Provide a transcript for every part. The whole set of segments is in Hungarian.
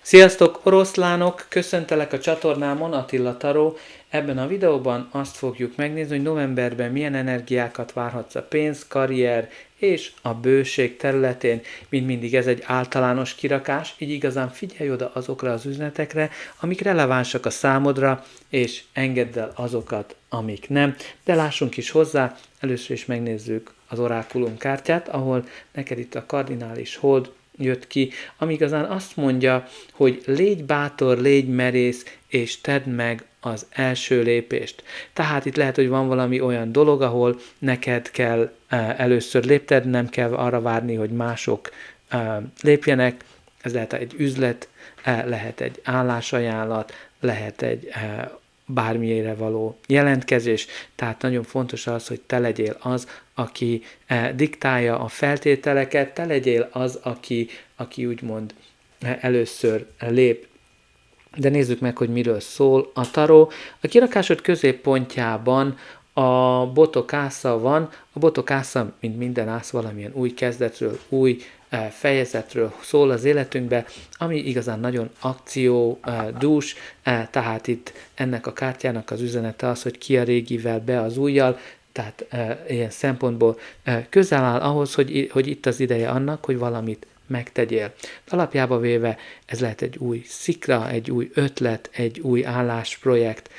Sziasztok, oroszlánok! Köszöntelek a csatornámon, Attila Taró. Ebben a videóban azt fogjuk megnézni, hogy novemberben milyen energiákat várhatsz a pénz, karrier és a bőség területén. Mint mindig ez egy általános kirakás, így igazán figyelj oda azokra az üzenetekre, amik relevánsak a számodra, és engedd el azokat, amik nem. De lássunk is hozzá, először is megnézzük az orákulum kártyát, ahol neked itt a kardinális hold jött ki, ami igazán azt mondja, hogy légy bátor, légy merész, és tedd meg az első lépést. Tehát itt lehet, hogy van valami olyan dolog, ahol neked kell először lépted, nem kell arra várni, hogy mások lépjenek. Ez lehet egy üzlet, lehet egy állásajánlat, lehet egy bármilyenre való jelentkezés, tehát nagyon fontos az, hogy te legyél az, aki diktálja a feltételeket, te legyél az, aki úgymond először lép. De nézzük meg, hogy miről szól a taró. A kirakásod középpontjában a botokásza van. A botokásza, mint minden ász, valamilyen új kezdetről, új fejezetről szól az életünkbe, ami igazán nagyon akciódús, tehát itt ennek a kártyának az üzenete az, hogy ki a régivel, be az újjal, tehát ilyen szempontból közel áll ahhoz, hogy itt az ideje annak, hogy valamit megtegyél. Alapjába véve ez lehet egy új szikra, egy új ötlet, egy új állásprojekt,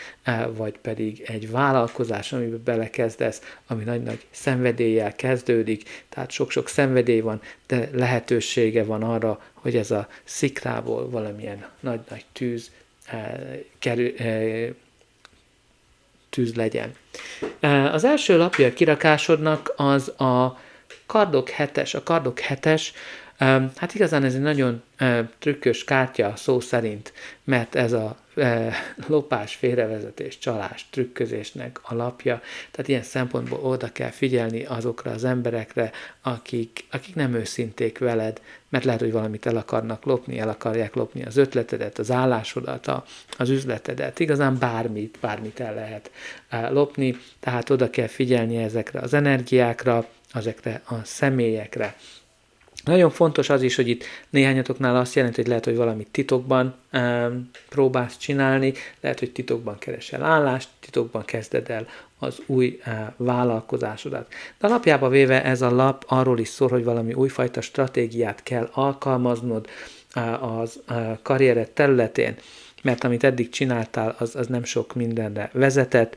vagy pedig egy vállalkozás, amiben belekezdesz, ami nagy-nagy szenvedéllyel kezdődik, tehát sok-sok szenvedély van, de lehetősége van arra, hogy ez a szikrából valamilyen nagy-nagy tűz legyen. Az első lapja a kirakásodnak az a kardok 7-es. A kardok 7-es, hát igazán ez egy nagyon trükkös kártya szó szerint, mert ez a lopás, félrevezetés, csalás, trükközésnek alapja. Tehát ilyen szempontból oda kell figyelni azokra az emberekre, akik nem őszinték veled, mert lehet, hogy valamit el akarnak lopni, el akarják lopni az ötletedet, az állásodat, az üzletedet. Igazán bármit el lehet lopni, tehát oda kell figyelni ezekre az energiákra, ezekre a személyekre. Nagyon fontos az is, hogy itt néhányatoknál azt jelenti, hogy lehet, hogy valamit titokban próbálsz csinálni, lehet, hogy titokban keresel állást, titokban kezded el az új vállalkozásodat. De alapjába véve ez a lap arról is szól, hogy valami újfajta stratégiát kell alkalmaznod az karriered területén, mert amit eddig csináltál, az nem sok mindenre vezetett,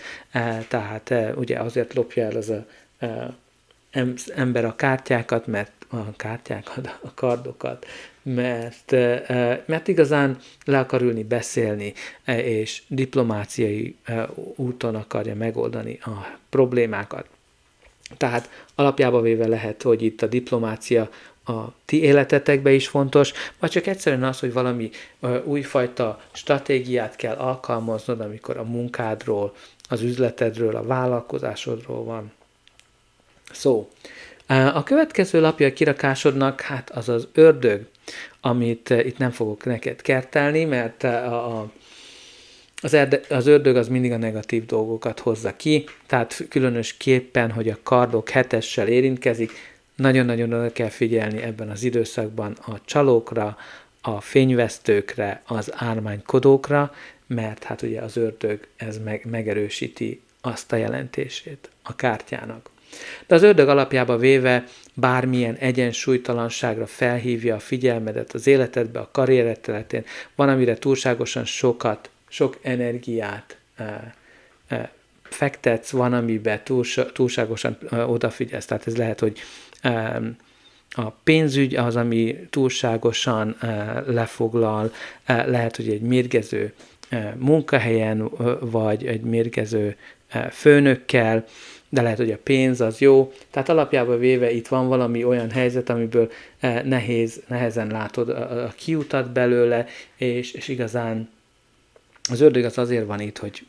tehát ugye azért lopja el az ember a kártyákat, mert a kardokat, mert igazán le akar ülni, beszélni, és diplomáciai úton akarja megoldani a problémákat. Tehát alapjába véve lehet, hogy itt a diplomácia a ti életetekben is fontos, vagy csak egyszerűen az, hogy valami újfajta stratégiát kell alkalmaznod, amikor a munkádról, az üzletedről, a vállalkozásodról van szó. A következő lapja a kirakásodnak, hát az az ördög, amit itt nem fogok neked kertelni, mert az ördög az mindig a negatív dolgokat hozza ki, tehát különösképpen, hogy a kardok 7-essel érintkezik, nagyon-nagyon oda kell figyelni ebben az időszakban a csalókra, a fényvesztőkre, az ármánykodókra, mert hát ugye az ördög ez megerősíti azt a jelentését a kártyának. De az ördög alapjába véve bármilyen egyensúlytalanságra felhívja a figyelmedet az életedbe, a karriered területén, van, amire túlságosan sok energiát fektetsz, van, amiben túlságosan odafigyelsz. Tehát ez lehet, hogy a pénzügy az, ami túlságosan lefoglal, lehet, hogy egy mérgező munkahelyen, vagy egy mérgező főnökkel, de lehet, hogy a pénz az jó. Tehát alapjában véve itt van valami olyan helyzet, amiből nehezen látod a kiutat belőle, és igazán az ördög az azért van itt, hogy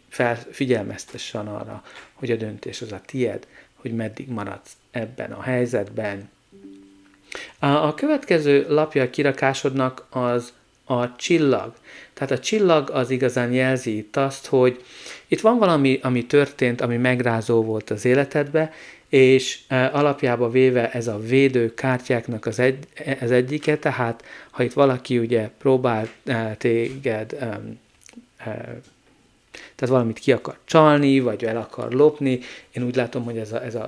figyelmeztessen arra, hogy a döntés az a tied, hogy meddig maradsz ebben a helyzetben. A következő lapja a kirakásodnak az a csillag. Tehát a csillag az igazán jelzi itt azt, hogy itt van valami, ami történt, ami megrázó volt az életedbe, és alapjába véve ez a védő kártyáknak az egyike, tehát ha itt valaki ugye próbál téged, tehát valamit ki akar csalni, vagy el akar lopni, én úgy látom, hogy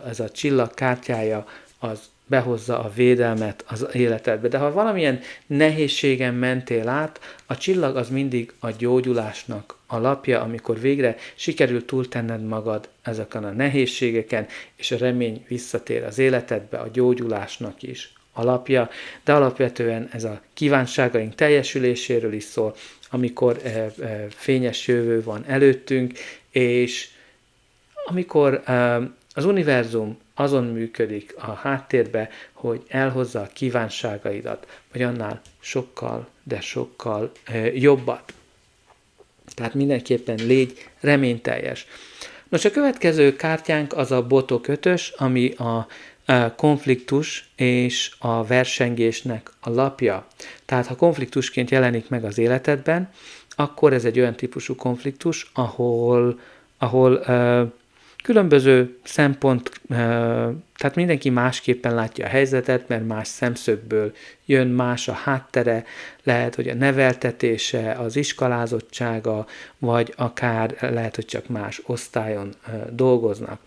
ez a csillag kártyája az behozza a védelmet az életedbe. De ha valamilyen nehézségen mentél át, a csillag az mindig a gyógyulásnak a lapja, amikor végre sikerül túltenned magad ezeken a nehézségeken, és a remény visszatér az életedbe, a gyógyulásnak is alapja, de alapvetően ez a kívánságaink teljesüléséről is szól, amikor fényes jövő van előttünk, és amikor az univerzum azon működik a háttérbe, hogy elhozza a kívánságaidat, vagy annál sokkal, de sokkal jobbat. Tehát mindenképpen légy reményteljes. Nos, a következő kártyánk az a botok 5-ös, ami a konfliktus és a versengésnek a lapja. Tehát ha konfliktusként jelenik meg az életedben, akkor ez egy olyan típusú konfliktus, ahol különböző szempont, tehát mindenki másképpen látja a helyzetet, mert más szemszögből jön, más a háttere, lehet, hogy a neveltetése, az iskolázottsága, vagy akár lehet, hogy csak más osztályon dolgoznak.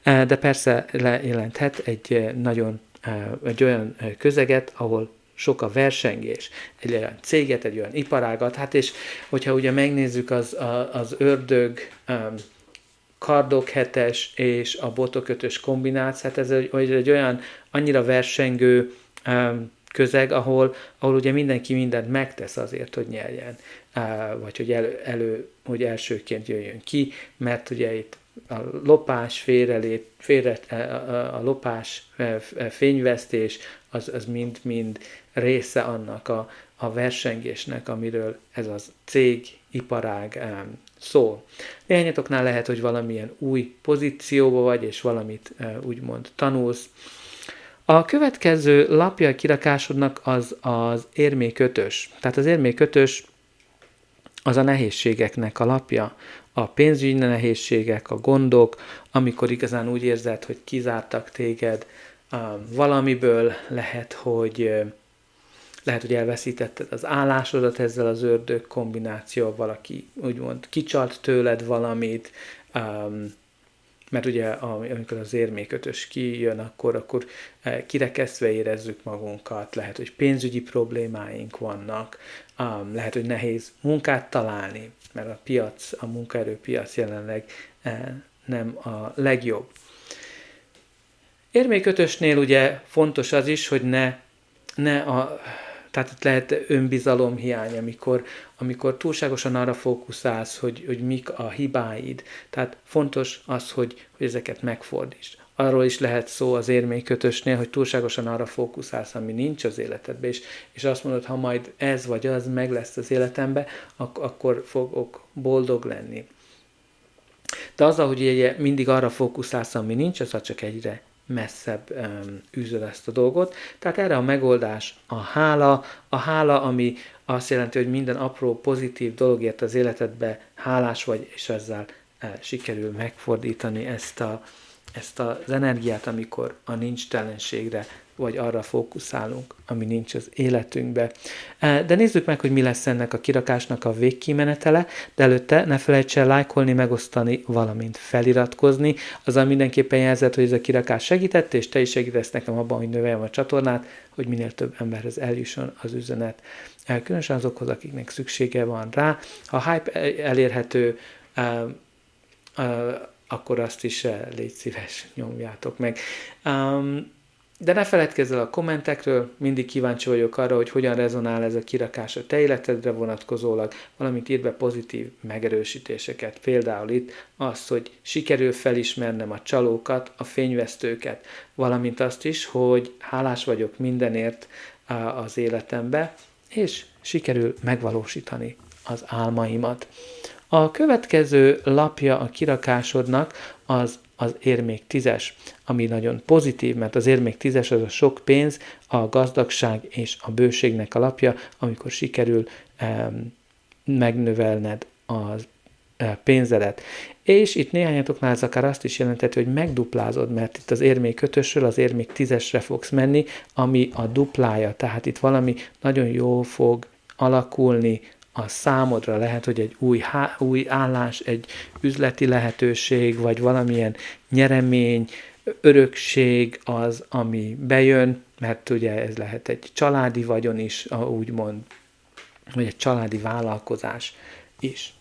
De persze jelenthet egy olyan közeget, ahol sok a versengés, egy olyan céget, egy olyan iparágat, hát és hogyha ugye megnézzük az ördög kardok 7-es és a botok 5-ös kombináció, hát ez egy olyan annyira versengő közeg, ahol ugye mindenki mindent megtesz azért, hogy nyerjen, vagy hogy hogy elsőként jöjjön ki, mert ugye itt a lopás, a lopás, fényvesztés, az mind része annak a versengésnek, amiről ez az cég, iparág szól. Néhányatoknál lehet, hogy valamilyen új pozícióba vagy, és valamit úgymond tanulsz. A következő lapja a kirakásodnak az érmék 5-ös. Tehát az érmék 5-ös az a nehézségeknek a lapja. A pénzügyi nehézségek, a gondok, amikor igazán úgy érzed, hogy kizártak téged valamiből, lehet, hogy elveszítetted az állásodat ezzel az ördög kombinációval, valaki úgymond kicsalt tőled valamit, mert ugye amikor az érmék 5-ös kijön, akkor kirekesztve érezzük magunkat, lehet, hogy pénzügyi problémáink vannak, lehet, hogy nehéz munkát találni, mert a munkaerőpiac jelenleg nem a legjobb. Érmék 5-ösnél ugye fontos az is, hogy tehát itt lehet önbizalomhiány, amikor túlságosan arra fókuszálsz, hogy mik a hibáid. Tehát fontos az, hogy ezeket megfordítsd. Arról is lehet szó az érmék 5-ösnél, hogy túlságosan arra fókuszálsz, ami nincs az életedben, és azt mondod, ha majd ez vagy az meg lesz az életemben, akkor fogok boldog lenni. De azzal, hogy mindig arra fókuszálsz, ami nincs, az csak egyre messzebb űzöd ezt a dolgot. Tehát erre a megoldás a hála, ami azt jelenti, hogy minden apró pozitív dologért az életedbe hálás vagy, és ezzel sikerül megfordítani ezt az energiát, amikor a nincstelenségre vagy arra fókuszálunk, ami nincs az életünkbe. De nézzük meg, hogy mi lesz ennek a kirakásnak a végkimenetele, de előtte ne felejts el lájkolni, megosztani, valamint feliratkozni. Azzal mindenképpen jelzed, hogy ez a kirakás segített, és te is segítesz nekem abban, hogy növeljem a csatornát, hogy minél több emberhez eljusson az üzenet. Különösen azokhoz, akiknek szüksége van rá. Ha a hype elérhető, akkor azt is légy szíves, nyomjátok meg. De ne feledkezz el a kommentekről, mindig kíváncsi vagyok arra, hogy hogyan rezonál ez a kirakás a te életedre vonatkozólag, valamint írd be pozitív megerősítéseket. Például itt az, hogy sikerül felismernem a csalókat, a fényvesztőket, valamint azt is, hogy hálás vagyok mindenért az életembe, és sikerül megvalósítani az álmaimat. A következő lapja a kirakásodnak az érmék 10-es, ami nagyon pozitív, mert az érmék 10-es az a sok pénz, a gazdagság és a bőségnek a lapja, amikor sikerül megnövelned pénzedet. És itt néhányatoknál ez akár azt is jelenteti, hogy megduplázod, mert itt az érmék 5-ösről az érmék 10-esre fogsz menni, ami a duplája. Tehát itt valami nagyon jó fog alakulni a számodra. Lehet, hogy egy új állás, egy üzleti lehetőség, vagy valamilyen nyeremény, örökség az, ami bejön, mert ugye ez lehet egy családi vagyon is, úgymond, vagy egy családi vállalkozás is.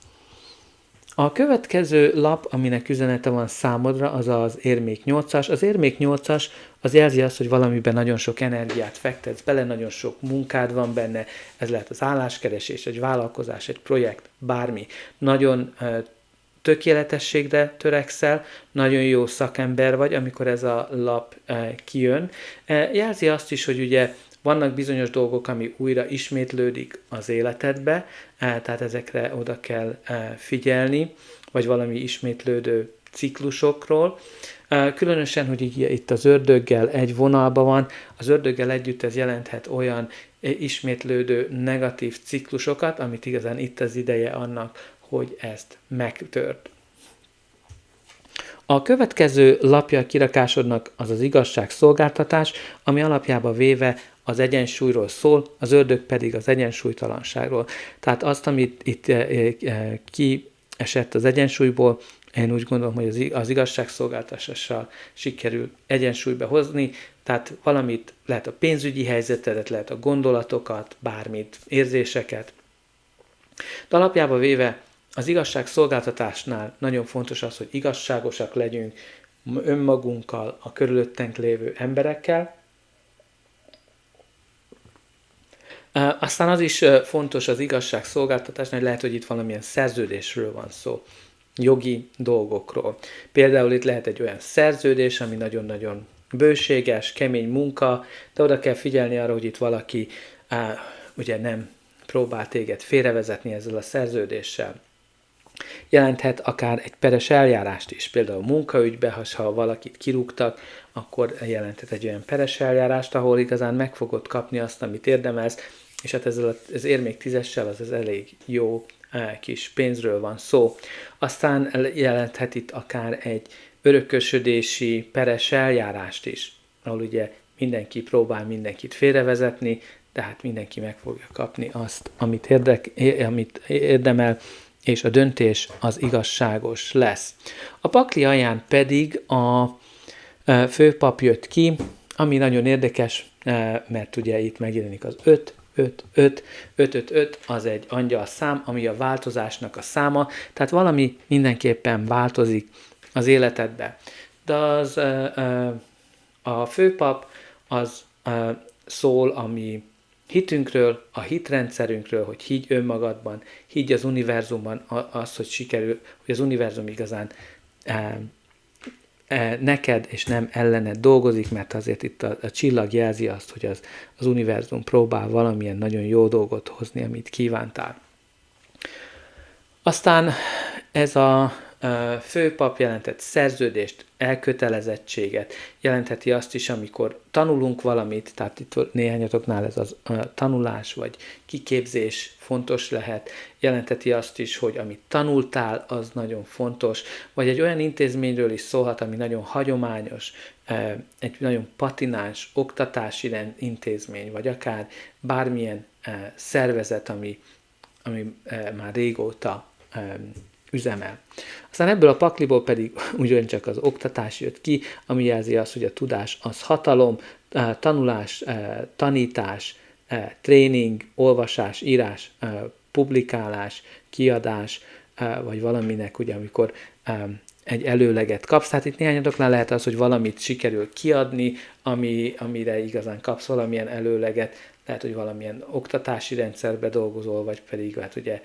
A következő lap, aminek üzenete van számodra, az az érmék 8-as. Az érmék 8-as az jelzi azt, hogy valamiben nagyon sok energiát fektetsz bele, nagyon sok munkád van benne, ez lehet az álláskeresés, egy vállalkozás, egy projekt, bármi. Nagyon tökéletességre törekszel, nagyon jó szakember vagy, amikor ez a lap kijön. Jelzi azt is, hogy ugye vannak bizonyos dolgok, ami újra ismétlődik az életedbe, tehát ezekre oda kell figyelni, vagy valami ismétlődő ciklusokról. Különösen, hogy itt az ördöggel egy vonalban van, az ördöggel együtt ez jelenthet olyan ismétlődő negatív ciklusokat, amit igazán itt az ideje annak, hogy ezt megtört. A következő lapja a kirakásodnak az az igazságszolgáltatás, ami alapjába véve az egyensúlyról szól, az ördög pedig az egyensúlytalanságról. Tehát azt, amit itt kiesett az egyensúlyból, én úgy gondolom, hogy az igazságszolgáltatással sikerül egyensúlyba hozni, tehát valamit, lehet a pénzügyi helyzetedet, lehet a gondolatokat, bármit, érzéseket. De alapjába véve az igazságszolgáltatásnál nagyon fontos az, hogy igazságosak legyünk önmagunkkal, a körülöttünk lévő emberekkel. Aztán az is fontos az igazságszolgáltatásnál, hogy lehet, hogy itt valamilyen szerződésről van szó, jogi dolgokról. Például itt lehet egy olyan szerződés, ami nagyon-nagyon bőséges, kemény munka, de oda kell figyelni arra, hogy itt valaki ugye nem próbál téged félrevezetni ezzel a szerződéssel. Jelenthet akár egy peres eljárást is, például munkaügyben, ha valakit kirúgtak, akkor jelenthet egy olyan peres eljárást, ahol igazán meg fogod kapni azt, amit érdemelsz, és hát ezzel az érmék 10-essel az elég jó kis pénzről van szó. Aztán jelenthet itt akár egy örökösödési peres eljárást is, ahol ugye mindenki próbál mindenkit félrevezetni, de hát mindenki meg fogja kapni azt, amit érdemel, és a döntés az igazságos lesz. A pakli alján pedig a főpap jött ki, ami nagyon érdekes, mert ugye itt megjelenik az 5, az egy angyal szám, ami a változásnak a száma, tehát valami mindenképpen változik az életedbe. De a főpap az szól a mi hitünkről, a hitrendszerünkről, hogy higgy önmagadban, higgy az univerzumban, az, hogy sikerül, hogy az univerzum igazán neked és nem ellened dolgozik, mert azért itt a csillag jelzi azt, hogy az univerzum próbál valamilyen nagyon jó dolgot hozni, amit kívántál. Aztán ez a főpap jelentett szerződést, elkötelezettséget, jelentheti azt is, amikor tanulunk valamit, tehát itt néhányatoknál ez az tanulás vagy kiképzés fontos lehet, jelentheti azt is, hogy amit tanultál, az nagyon fontos, vagy egy olyan intézményről is szólhat, ami nagyon hagyományos, egy nagyon patináns oktatási intézmény, vagy akár bármilyen szervezet, ami már régóta üzemel. Aztán ebből a pakliból pedig ugyancsak az oktatás jött ki, ami jelzi azt, hogy a tudás az hatalom, tanulás, tanítás, tréning, olvasás, írás, publikálás, kiadás, vagy valaminek, ugye, amikor egy előleget kapsz. Tehát itt néhányatoknál lehet az, hogy valamit sikerül kiadni, amire igazán kapsz valamilyen előleget, lehet, hogy valamilyen oktatási rendszerbe dolgozol, vagy pedig hát ugye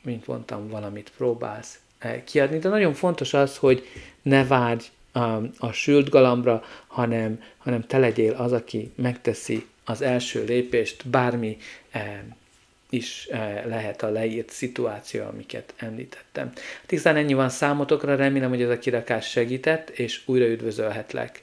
mint mondtam, valamit próbálsz kiadni. De nagyon fontos az, hogy ne várj a sült galambra, hanem te legyél az, aki megteszi az első lépést, bármi is lehet a leírt szituáció, amiket említettem. Tisztán ennyi van számotokra, remélem, hogy ez a kirakás segített, és újra üdvözölhetlek.